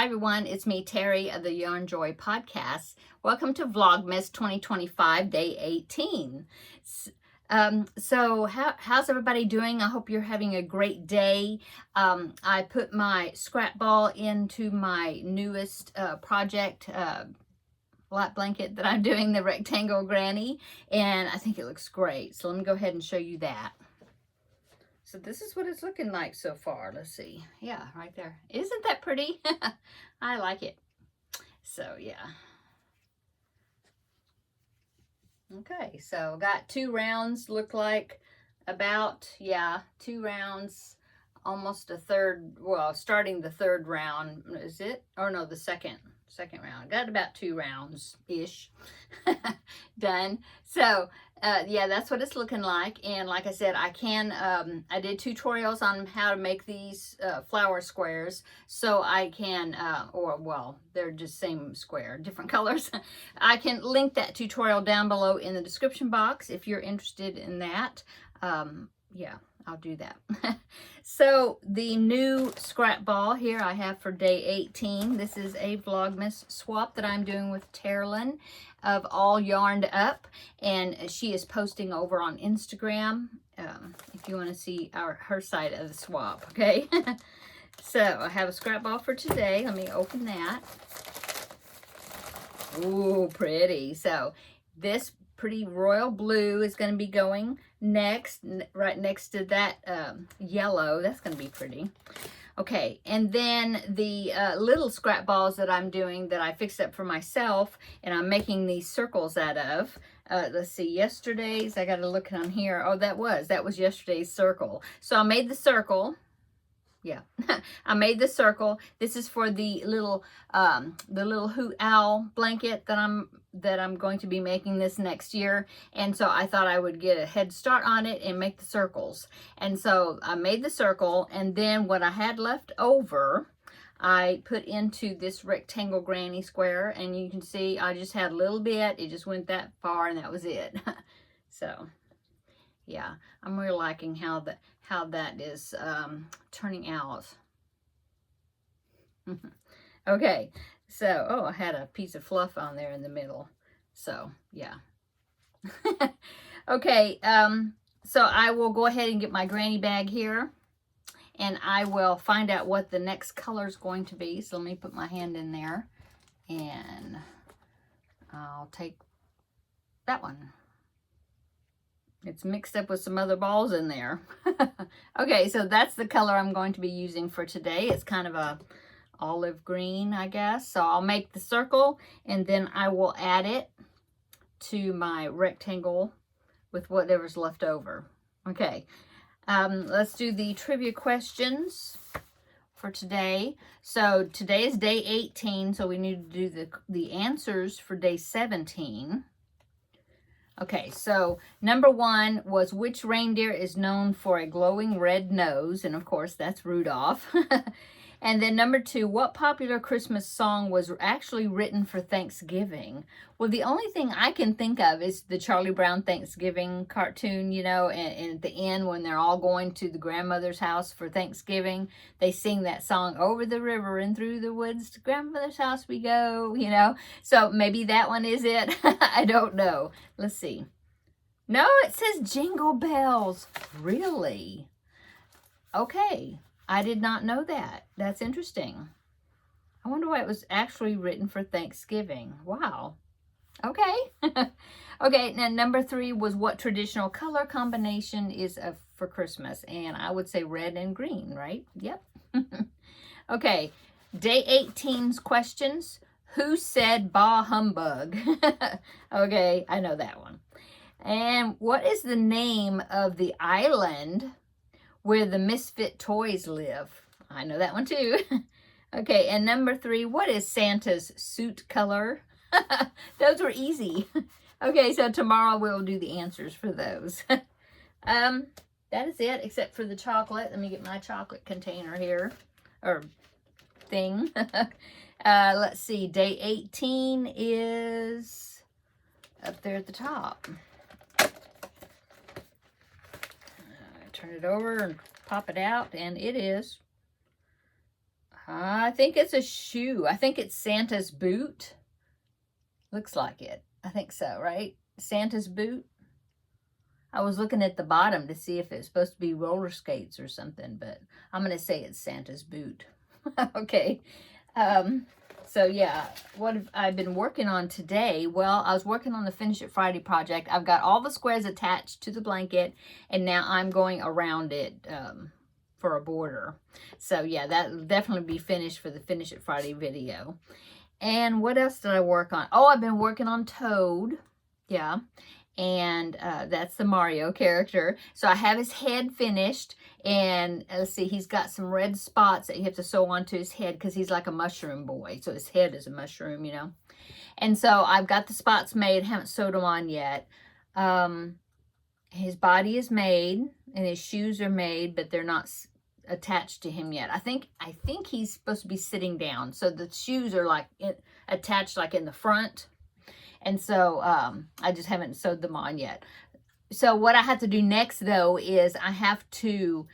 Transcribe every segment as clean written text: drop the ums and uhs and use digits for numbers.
Hi everyone, it's me Terry of the Yarn Joy podcast. Welcome to Vlogmas 2025 day 18. How's everybody doing? I hope you're having a great day. I put my scrap ball into my newest project flat blanket that I'm doing, the rectangle granny, and I think it looks great. So let me go ahead and show you that. So this is what it's looking like so far. Let's see. Yeah, right there. Isn't that pretty? I like it. So yeah. Okay, so got 2 rounds, look like about, yeah, 2 rounds, almost a third, well, starting the 3rd round, is it? Or no, the second round. Got about 2 rounds-ish done. So, yeah, that's what it's looking like. And like I said, I did tutorials on how to make these flower squares. So I can, well, they're just same square, different colors. I can link that tutorial down below in the description box if you're interested in that. Yeah, I'll do that. So the new scrap ball here I have for day 18. This is a Vlogmas swap that I'm doing with Terri of All Yarned Up, and she is posting over on Instagram if you want to see her side of the swap. Okay. So I have a scrap ball for today. Let me open that. Ooh, pretty. So this pretty royal blue is going to be going next, right next to that yellow. That's going to be pretty. Okay, and then the little scrap balls that I'm doing that I fixed up for myself, and I'm making these circles out of. Let's see, yesterday's, I got to look on here. Oh, that was yesterday's circle. So I made the circle. Yeah, I made the circle. This is for the little hoot owl blanket that I'm going to be making this next year. And so I thought I would get a head start on it and make the circles. And so I made the circle, and then what I had left over, I put into this rectangle granny square, and you can see I just had a little bit. It just went that far, and that was it. So yeah, I'm really liking how that is turning out. Okay, so, oh, I had a piece of fluff on there in the middle. So, yeah. Okay, so I will go ahead and get my granny bag here, and I will find out what the next color is going to be. So let me put my hand in there, and I'll take that one. It's mixed up with some other balls in there. Okay, so that's the color I'm going to be using for today. It's kind of a olive green, I guess. So I'll make the circle, and then I will add it to my rectangle with whatever's left over. Okay, let's do the trivia questions for today. So today is day 18, so we need to do the answers for day 17. Okay, so number 1 was, which reindeer is known for a glowing red nose? And of course, that's Rudolph. And then number 2, what popular Christmas song was actually written for Thanksgiving? Well, the only thing I can think of is the Charlie Brown Thanksgiving cartoon, you know, and at the end when they're all going to the grandmother's house for Thanksgiving, they sing that song, over the river and through the woods to grandmother's house we go, you know. So maybe that one is it. I don't know. Let's see. No, it says Jingle Bells. Really? Okay. I did not know that. That's interesting. I wonder why it was actually written for Thanksgiving. Wow. Okay. Okay, now number 3 was, what traditional color combination is for Christmas? And I would say red and green, right? Yep. Okay, day 18's questions. Who said bah humbug? Okay, I know that one. And what is the name of the island where the misfit toys live? I know that one too. Okay, and number 3, what is Santa's suit color? Those were easy. Okay, so tomorrow we'll do the answers for those. That is it, except for the chocolate. Let me get my chocolate container here, or thing. Let's see, day 18 is up there at the top. Turn it over and pop it out, and it is I think it's a shoe. I think it's Santa's boot. Looks like it. I think so, right? Santa's boot. I was looking at the bottom to see if it's supposed to be roller skates or something, but I'm going to say it's Santa's boot. Okay. So yeah, what have I been working on today? Well, I was working on the Finish It Friday project. I've got all the squares attached to the blanket, and now I'm going around it for a border. So yeah, that'll definitely be finished for the Finish It Friday video. And what else did I work on? Oh, I've been working on Toad. Yeah. And that's the Mario character. So I have his head finished, and let's see, he's got some red spots that you have to sew onto his head because he's like a mushroom boy. So his head is a mushroom, you know. And so I've got the spots made, haven't sewed them on yet. His body is made, and his shoes are made, but they're not attached to him yet. I think he's supposed to be sitting down. So the shoes are like attached like in the front. And so I just haven't sewed them on yet. So what I have to do next, though, is I have to,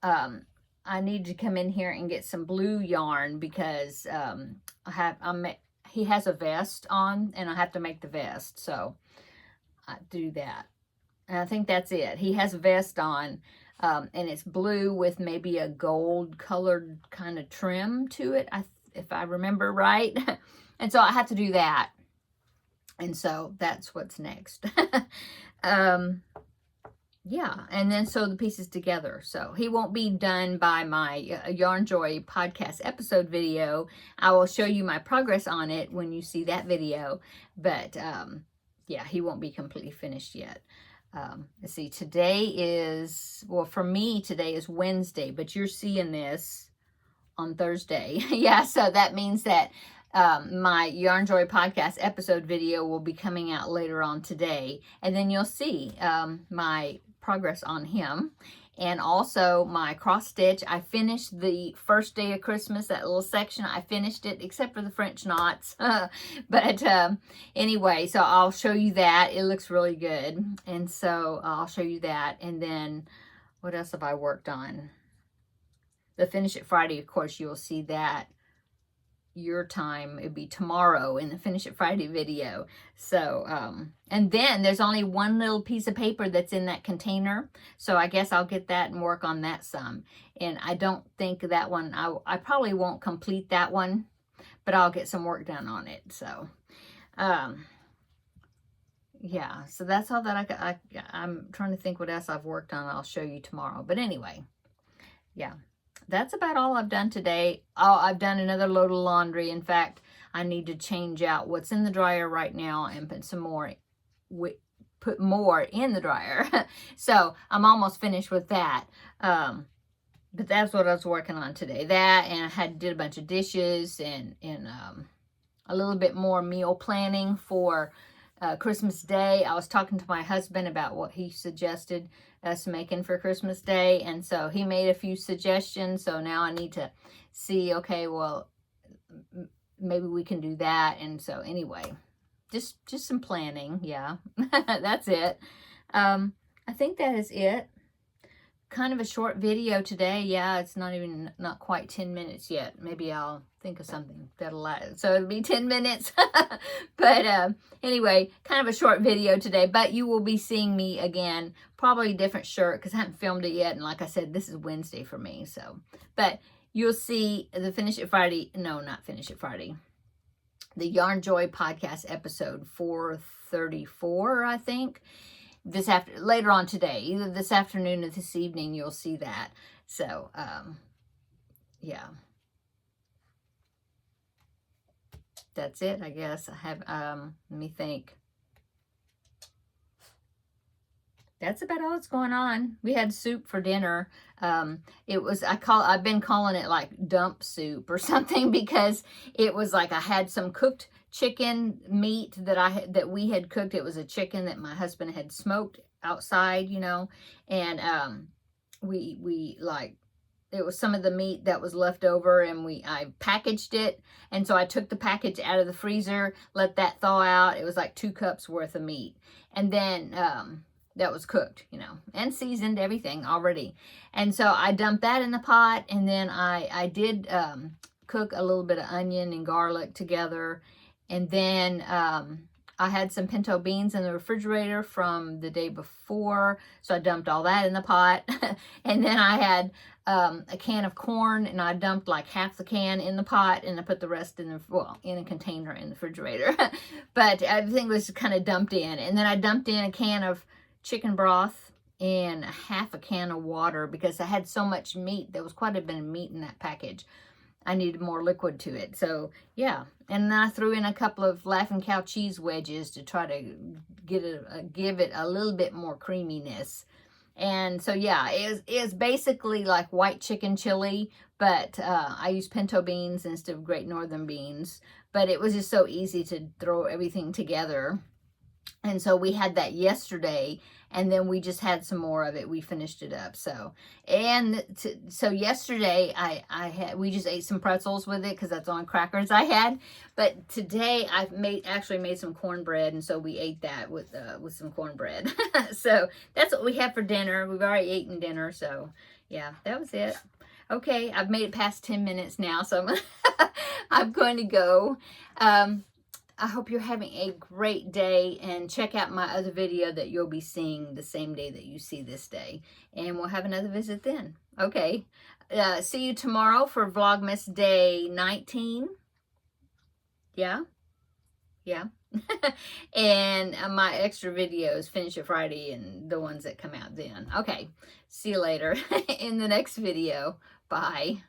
I need to come in here and get some blue yarn because he has a vest on, and I have to make the vest. So I do that. And I think that's it. He has a vest on, and it's blue with maybe a gold colored kind of trim to it, if I remember right. And so I have to do that. And so that's what's next. Yeah, and then sew the pieces together. So he won't be done by my Yarn Joy podcast episode video. I will show you my progress on it when you see that video. But yeah, he won't be completely finished yet. Let's see, today is, well, for me, today is Wednesday, but you're seeing this on Thursday. Yeah, so that means that my Yarn Joy podcast episode video will be coming out later on today, and then you'll see my progress on him, and also my cross stitch. I finished the first day of Christmas, that little section. I finished it except for the French knots. But anyway, so I'll show you that. It looks really good, and so I'll show you that. And then what else have I worked on? The Finish It Friday, of course, you'll see that your time. It'd be tomorrow in the Finish It Friday video. So and then there's only one little piece of paper that's in that container, so I guess I'll get that and work on that some. And I don't think that one, I probably won't complete that one, but I'll get some work done on it. So yeah, so that's all that I'm trying to think what else I've worked on. I'll show you tomorrow. But anyway, yeah, that's about all I've done today. Oh, I've done another load of laundry. In fact, I need to change out what's in the dryer right now and put some more, put more in the dryer. So I'm almost finished with that. But that's what I was working on today. That, and I did a bunch of dishes and a little bit more meal planning for Christmas Day. I was talking to my husband about what he suggested us making for Christmas Day, and so he made a few suggestions. So now I need to see, okay, well, maybe we can do that. And so anyway, just some planning. Yeah. That's it. I think that is it. Kind of a short video today. Yeah, it's not quite 10 minutes yet. Maybe I'll think of something that'll last. So it'll be 10 minutes. But anyway, kind of a short video today. But you will be seeing me again, probably a different shirt because I haven't filmed it yet. And like I said, this is Wednesday for me. So, but you'll see the Finish It Friday. No, not Finish It Friday. The Yarn Joy podcast episode 434, I think. Later on today, either this afternoon or this evening, you'll see that. So yeah, that's it, I guess. I have let me think. That's about all that's going on. We had soup for dinner. It was, I've been calling it like dump soup or something, because it was like I had some cooked chicken meat that we had cooked. It was a chicken that my husband had smoked outside, you know, and we like, it was some of the meat that was left over, and I packaged it, and so I took the package out of the freezer, let that thaw out. It was like 2 cups worth of meat, and then that was cooked, you know, and seasoned, everything already. And so I dumped that in the pot, and then I did cook a little bit of onion and garlic together. And then I had some pinto beans in the refrigerator from the day before, so I dumped all that in the pot. And then I had a can of corn, and I dumped like half the can in the pot, and I put the rest in in a container in the refrigerator. But everything was kind of dumped in. And then I dumped in a can of chicken broth and half a can of water because I had so much meat. There was quite a bit of meat in that package. I needed more liquid to it. So yeah, and then I threw in a couple of Laughing Cow cheese wedges to try to give it a little bit more creaminess. And so yeah, it is basically like white chicken chili, but I used pinto beans instead of Great Northern beans. But it was just so easy to throw everything together. And so we had that yesterday, and then we just had some more of it. We finished it up. So, so yesterday we just ate some pretzels with it because that's the only crackers I had. But today I've actually made some cornbread, and so we ate that with some cornbread. So that's what we had for dinner. We've already eaten dinner. So yeah, that was it. Okay, I've made it past 10 minutes now, so I'm going to go. I hope you're having a great day, and check out my other video that you'll be seeing the same day that you see this day. And we'll have another visit then. Okay. See you tomorrow for Vlogmas Day 19. Yeah? Yeah. And my extra videos, Finish It Friday, and the ones that come out then. Okay. See you later in the next video. Bye.